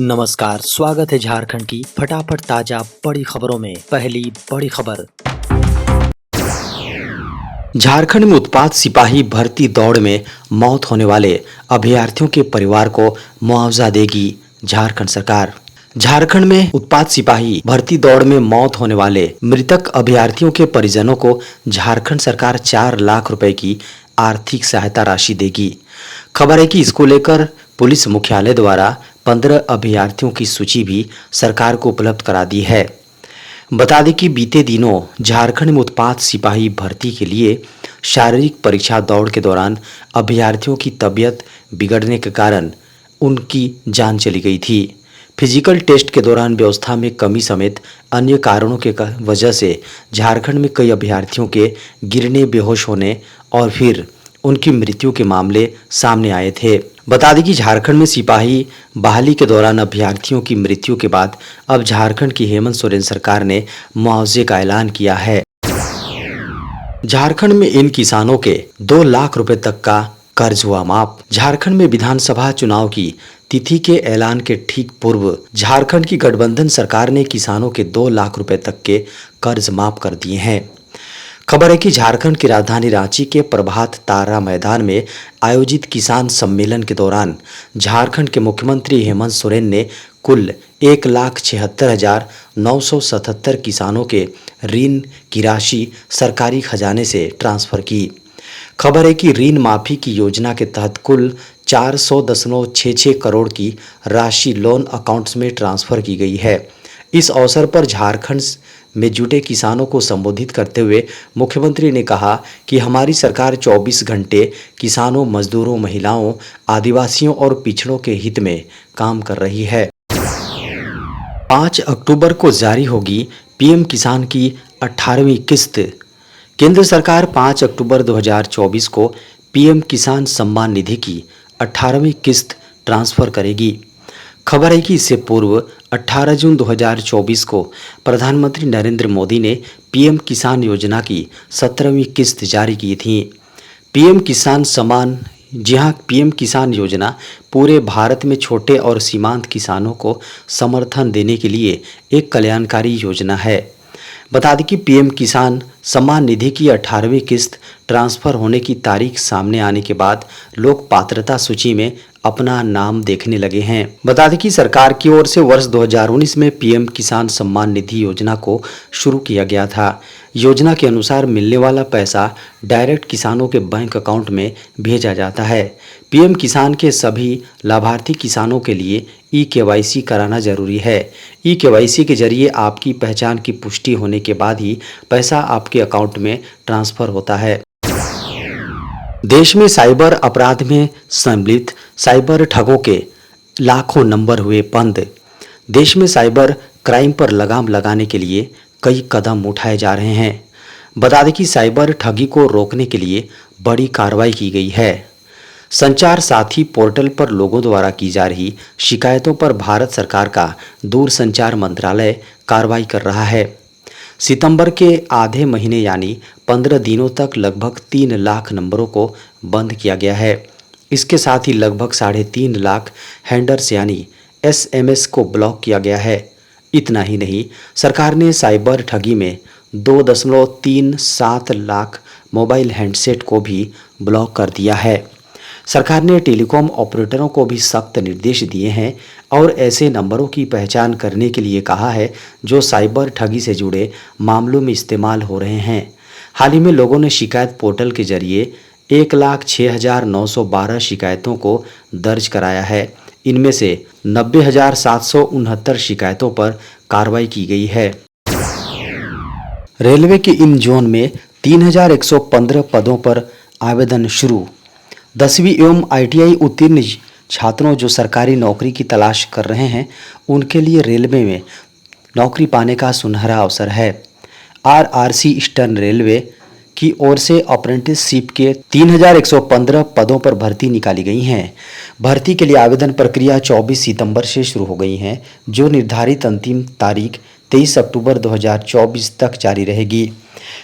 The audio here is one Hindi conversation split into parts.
नमस्कार, स्वागत है झारखंड की फटाफट ताजा बड़ी खबरों में। पहली बड़ी खबर, झारखंड में उत्पाद सिपाही भर्ती दौड़ में मौत होने वाले अभ्यर्थियों के परिवार को मुआवजा देगी झारखंड सरकार। झारखंड में उत्पाद सिपाही भर्ती दौड़ में मौत होने वाले मृतक अभ्यर्थियों के परिजनों को झारखंड सरकार 4 लाख रुपए की आर्थिक सहायता राशि देगी। खबर है कि इसको लेकर पुलिस मुख्यालय द्वारा 15 अभ्यर्थियों की सूची भी सरकार को उपलब्ध करा दी है। बता दें कि बीते दिनों झारखंड में उत्पाद सिपाही भर्ती के लिए शारीरिक परीक्षा दौड़ के दौरान अभ्यर्थियों की तबीयत बिगड़ने के कारण उनकी जान चली गई थी। फिजिकल टेस्ट के दौरान व्यवस्था में कमी समेत अन्य कारणों के वजह से झारखंड में कई अभ्यर्थियों के गिरने, बेहोश होने और फिर उनकी मृत्यु के मामले सामने आए थे। बता दें कि झारखंड में सिपाही बहाली के दौरान अभ्यर्थियों की मृत्यु के बाद अब झारखंड की हेमंत सोरेन सरकार ने मुआवजे का ऐलान किया है। झारखंड में इन किसानों के 2 लाख रुपए तक का कर्ज हुआ माफ। झारखंड में विधानसभा चुनाव की तिथि के ऐलान के ठीक पूर्व झारखंड की गठबंधन सरकार ने किसानों के 2 लाख रुपए तक के कर्ज माफ कर दिए हैं। खबर है कि झारखंड की राजधानी रांची के प्रभात तारा मैदान में आयोजित किसान सम्मेलन के दौरान झारखंड के मुख्यमंत्री हेमंत सोरेन ने कुल 1,76,977 किसानों के ऋण की राशि सरकारी खजाने से ट्रांसफर की। खबर है कि ऋण माफी की योजना के तहत कुल 400.66 करोड़ की राशि लोन अकाउंट्स में ट्रांसफर की गई है। इस अवसर पर झारखंड में जुटे किसानों को संबोधित करते हुए मुख्यमंत्री ने कहा कि हमारी सरकार 24 घंटे किसानों, मजदूरों, महिलाओं, आदिवासियों और पिछड़ों के हित में काम कर रही है। 5 अक्टूबर को जारी होगी पीएम किसान की 18वीं किस्त। केंद्र सरकार 5 अक्टूबर 2024 को पीएम किसान सम्मान निधि की 18वीं किस्त ट्रांसफर करेगी। खबर है कि इससे पूर्व 18 जून 2024 को प्रधानमंत्री नरेंद्र मोदी ने पीएम किसान योजना की 17वीं किस्त जारी की थी। पीएम किसान सम्मान, जी हां, पीएम किसान योजना पूरे भारत में छोटे और सीमांत किसानों को समर्थन देने के लिए एक कल्याणकारी योजना है। बता दें कि पीएम किसान सम्मान निधि की 18वीं किस्त ट्रांसफर होने की तारीख सामने आने के बाद लोग पात्रता सूची में अपना नाम देखने लगे हैं। बता दें कि सरकार की ओर से वर्ष 2019 में पीएम किसान सम्मान निधि योजना को शुरू किया गया था। योजना के अनुसार मिलने वाला पैसा डायरेक्ट किसानों के बैंक अकाउंट में भेजा जाता है। पीएम किसान के सभी लाभार्थी किसानों के लिए ई-केवाईसी कराना जरूरी है। ई-केवाईसी के जरिए आपकी पहचान की पुष्टि होने के बाद ही पैसा आपके अकाउंट में ट्रांसफर होता है। देश में साइबर अपराध में सम्मिलित साइबर ठगों के लाखों नंबर हुए बंद। देश में साइबर क्राइम पर लगाम लगाने के लिए कई कदम उठाए जा रहे हैं। बता दें कि साइबर ठगी को रोकने के लिए बड़ी कार्रवाई की गई है। संचार साथी पोर्टल पर लोगों द्वारा की जा रही शिकायतों पर भारत सरकार का दूरसंचार मंत्रालय कार्रवाई कर रहा है। सितंबर के आधे महीने यानी 15 दिनों तक लगभग 3 लाख नंबरों को बंद किया गया है। इसके साथ ही लगभग 3.5 लाख हैंडर्स यानी एसएमएस को ब्लॉक किया गया है। इतना ही नहीं, सरकार ने साइबर ठगी में 2.37 लाख मोबाइल हैंडसेट को भी ब्लॉक कर दिया है। सरकार ने टेलीकॉम ऑपरेटरों को भी सख्त निर्देश दिए हैं और ऐसे नंबरों की पहचान करने के लिए कहा है जो साइबर ठगी से जुड़े मामलों में इस्तेमाल हो रहे हैं। हाल ही में लोगों ने शिकायत पोर्टल के जरिए 1,06,912 शिकायतों को दर्ज कराया है। इनमें से 90,769 शिकायतों पर कार्रवाई की गई है। रेलवे के इन जोन में 3,115 पदों पर आवेदन शुरू। 10वीं एवं ITI उत्तीर्ण छात्रों जो सरकारी नौकरी की तलाश कर रहे हैं उनके लिए रेलवे में नौकरी पाने का सुनहरा अवसर है। RRC ईस्टर्न रेलवे की ओर से अप्रेंटिसशिप के 3,115 पदों पर भर्ती निकाली गई हैं। भर्ती के लिए आवेदन प्रक्रिया 24 सितंबर से शुरू हो गई है, जो निर्धारित अंतिम तारीख 23 अक्टूबर 2024 तक जारी रहेगी।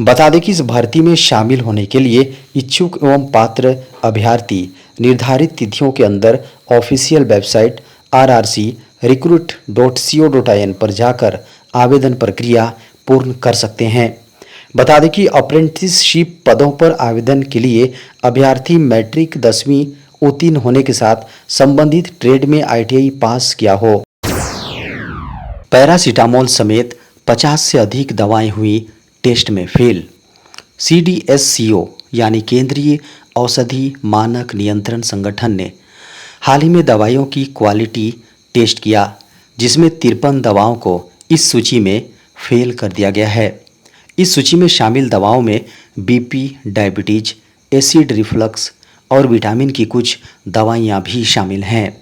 बता दें कि इस भर्ती में शामिल होने के लिए इच्छुक एवं पात्र अभ्यर्थी निर्धारित तिथियों के अंदर ऑफिशियल वेबसाइट RRC recruit.co.in पर जाकर आवेदन प्रक्रिया पूर्ण कर सकते हैं। बता दें कि अप्रेंटिसशिप पदों पर आवेदन के लिए अभ्यर्थी मैट्रिक 10वीं उत्तीर्ण होने के साथ संबंधित ट्रेड में ITI पास किया हो। पैरासीटामोल समेत 50 से अधिक दवाएं हुई टेस्ट में फेल। CDSCO यानी केंद्रीय औषधि मानक नियंत्रण संगठन ने हाल ही में दवाइयों की क्वालिटी टेस्ट किया, जिसमें 53 दवाओं को इस सूची में फेल कर दिया गया है। इस सूची में शामिल दवाओं में BP, डायबिटीज, एसिड रिफ्लक्स और विटामिन की कुछ दवाइयाँ भी शामिल हैं।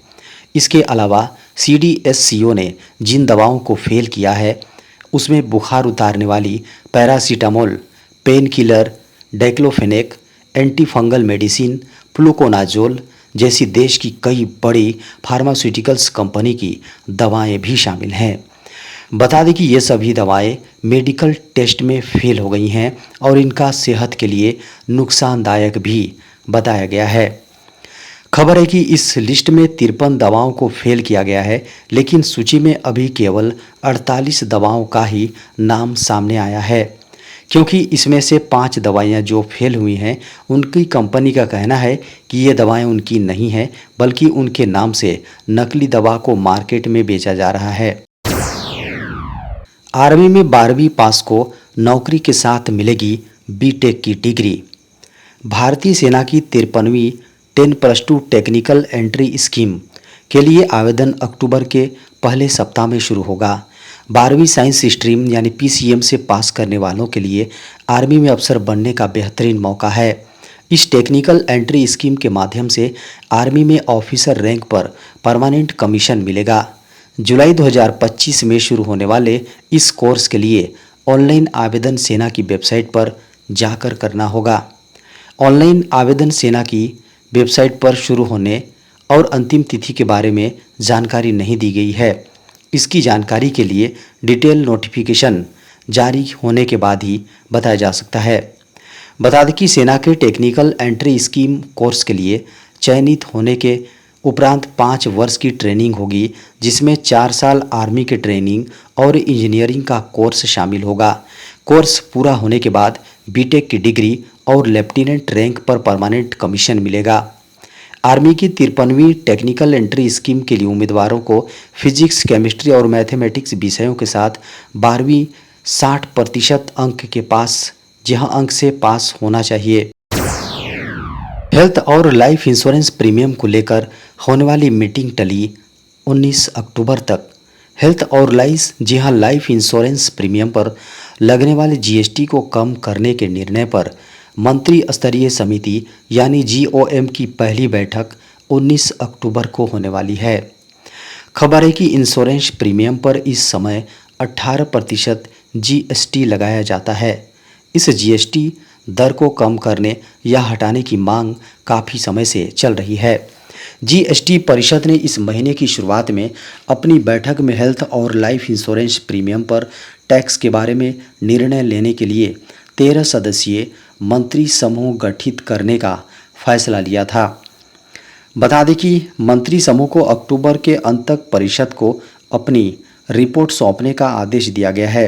इसके अलावा CDSCO ने जिन दवाओं को फेल किया है उसमें बुखार उतारने वाली paracetamol, pain killer, diclofenac, anti fungal medicine, fluconazole जैसी देश की कई बड़ी फार्मास्यूटिकल्स कंपनी की दवाएं भी शामिल हैं। बता दें कि ये सभी दवाएं मेडिकल टेस्ट में फेल हो गई हैं और इनका सेहत के लिए नुकसानदायक भी बताया गया है। खबर है कि इस लिस्ट में 53 दवाओं को फेल किया गया है, लेकिन सूची में अभी केवल 48 दवाओं का ही नाम सामने आया है, क्योंकि इसमें से 5 दवाइयां जो फेल हुई हैं उनकी कंपनी का कहना है कि ये दवाएं उनकी नहीं हैं, बल्कि उनके नाम से नकली दवा को मार्केट में बेचा जा रहा है। आर्मी में 12वीं पास को नौकरी के साथ मिलेगी BTech की डिग्री। भारतीय सेना की 53वीं 10+2 टेक्निकल एंट्री स्कीम के लिए आवेदन अक्टूबर के पहले सप्ताह में शुरू होगा। 12वीं साइंस स्ट्रीम यानी PCM से पास करने वालों के लिए आर्मी में अफसर बनने का बेहतरीन मौका है। इस टेक्निकल एंट्री स्कीम के माध्यम से आर्मी में ऑफिसर रैंक पर परमानेंट कमीशन मिलेगा। जुलाई 2025 में शुरू होने वाले इस कोर्स के लिए ऑनलाइन आवेदन सेना की वेबसाइट पर जाकर करना होगा। ऑनलाइन आवेदन सेना की वेबसाइट पर शुरू होने और अंतिम तिथि के बारे में जानकारी नहीं दी गई है। इसकी जानकारी के लिए डिटेल नोटिफिकेशन जारी होने के बाद ही बताया जा सकता है। बता दें कि सेना के टेक्निकल एंट्री स्कीम कोर्स के लिए चयनित होने के उपरांत 5 वर्ष की ट्रेनिंग होगी, जिसमें 4 साल आर्मी के ट्रेनिंग और इंजीनियरिंग का कोर्स शामिल होगा। कोर्स पूरा होने के बाद BTech की डिग्री और लेफ्टिनेंट रैंक पर परमानेंट कमीशन मिलेगा। आर्मी की 53वीं टेक्निकल एंट्री स्कीम के लिए उम्मीदवारों को फिजिक्स, केमिस्ट्री और मैथमेटिक्स विषयों के साथ 12वीं 60% अंक के पास अंक से पास होना चाहिए। हेल्थ और लाइफ इंश्योरेंस प्रीमियम को लेकर होने वाली मीटिंग टली 19 अक्टूबर तक। हेल्थ और लाइफ इंश्योरेंस प्रीमियम पर लगने वाले GST को कम करने के निर्णय पर मंत्री स्तरीय समिति यानी GOM की पहली बैठक 19 अक्टूबर को होने वाली है। खबर है कि इंश्योरेंस प्रीमियम पर इस समय 18% GST लगाया जाता है। इस GST दर को कम करने या हटाने की मांग काफ़ी समय से चल रही है। GST परिषद ने इस महीने की शुरुआत में अपनी बैठक में हेल्थ और लाइफ इंश्योरेंस प्रीमियम पर टैक्स के बारे में निर्णय लेने के लिए 13 सदस्यीय मंत्री समूह गठित करने का फैसला लिया था। बता दें कि मंत्री समूह को अक्टूबर के अंत तक परिषद को अपनी रिपोर्ट सौंपने का आदेश दिया गया है।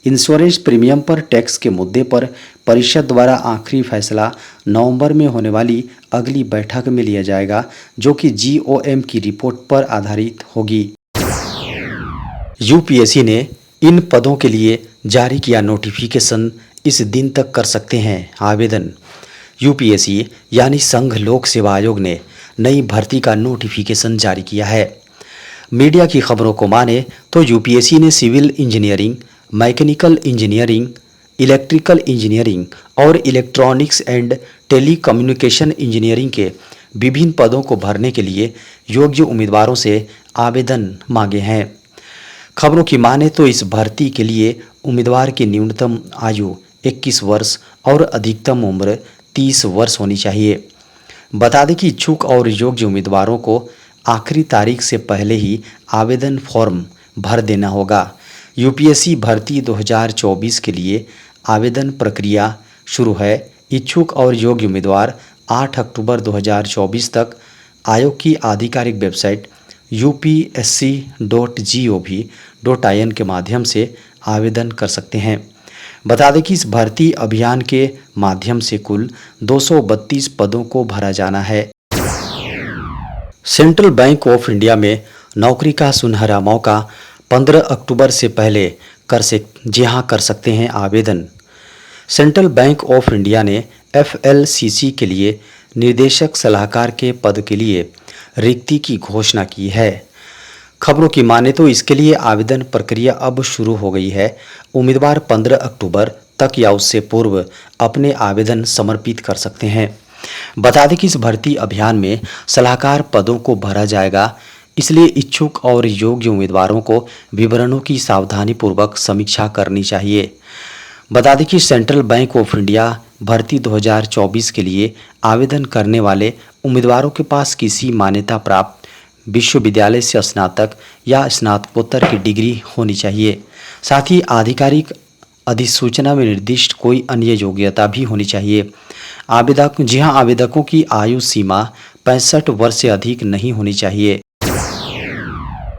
इंश्योरेंस प्रीमियम पर टैक्स के मुद्दे पर परिषद द्वारा आखिरी फैसला नवंबर में होने वाली अगली बैठक में लिया जाएगा, जो कि GOM की रिपोर्ट पर आधारित होगी। UPSC ने इन पदों के लिए जारी किया नोटिफिकेशन, इस दिन तक कर सकते हैं आवेदन। UPSC यानी संघ लोक सेवा आयोग ने नई भर्ती का नोटिफिकेशन जारी किया है। मीडिया की खबरों को माने तो UPSC ने civil engineering, mechanical engineering, electrical engineering और इलेक्ट्रॉनिक्स एंड टेलीकम्युनिकेशन इंजीनियरिंग के विभिन्न पदों को भरने के लिए योग्य उम्मीदवारों से आवेदन मांगे हैं। खबरों की माने तो इस भर्ती के लिए उम्मीदवार की न्यूनतम आयु 21 वर्ष और अधिकतम उम्र 30 वर्ष होनी चाहिए। बता दें कि इच्छुक और योग्य उम्मीदवारों को आखिरी तारीख से पहले ही आवेदन फॉर्म भर देना होगा। UPSC भर्ती 2024 के लिए आवेदन प्रक्रिया शुरू है। इच्छुक और योग्य उम्मीदवार 8 अक्टूबर 2024 तक आयोग की आधिकारिक वेबसाइट upsc.gov.in के माध्यम से आवेदन कर सकते हैं। बता दें कि इस भर्ती अभियान के माध्यम से कुल 232 पदों को भरा जाना है। सेंट्रल बैंक ऑफ इंडिया में नौकरी का सुनहरा मौका 15 अक्टूबर से पहले कर सकते हैं आवेदन। सेंट्रल बैंक ऑफ इंडिया ने FLCC के लिए निर्देशक सलाहकार के पद के लिए रिक्ति की घोषणा की है। खबरों की माने तो इसके लिए आवेदन प्रक्रिया अब शुरू हो गई है। उम्मीदवार 15 अक्टूबर तक या उससे पूर्व अपने आवेदन समर्पित कर सकते हैं। बता दें कि इस भर्ती अभियान में सलाहकार पदों को भरा जाएगा, इसलिए इच्छुक और योग्य उम्मीदवारों को विवरणों की सावधानीपूर्वक समीक्षा करनी चाहिए। बता दें कि सेंट्रल बैंक ऑफ इंडिया भर्ती 2024 के लिए आवेदन करने वाले उम्मीदवारों के पास किसी मान्यता प्राप्त विश्वविद्यालय से स्नातक या स्नातकोत्तर की डिग्री होनी चाहिए। साथ ही आधिकारिक अधिसूचना में निर्दिष्ट कोई अन्य योग्यता भी होनी चाहिए। आवेदकों की आयु सीमा 65 वर्ष से अधिक नहीं होनी चाहिए।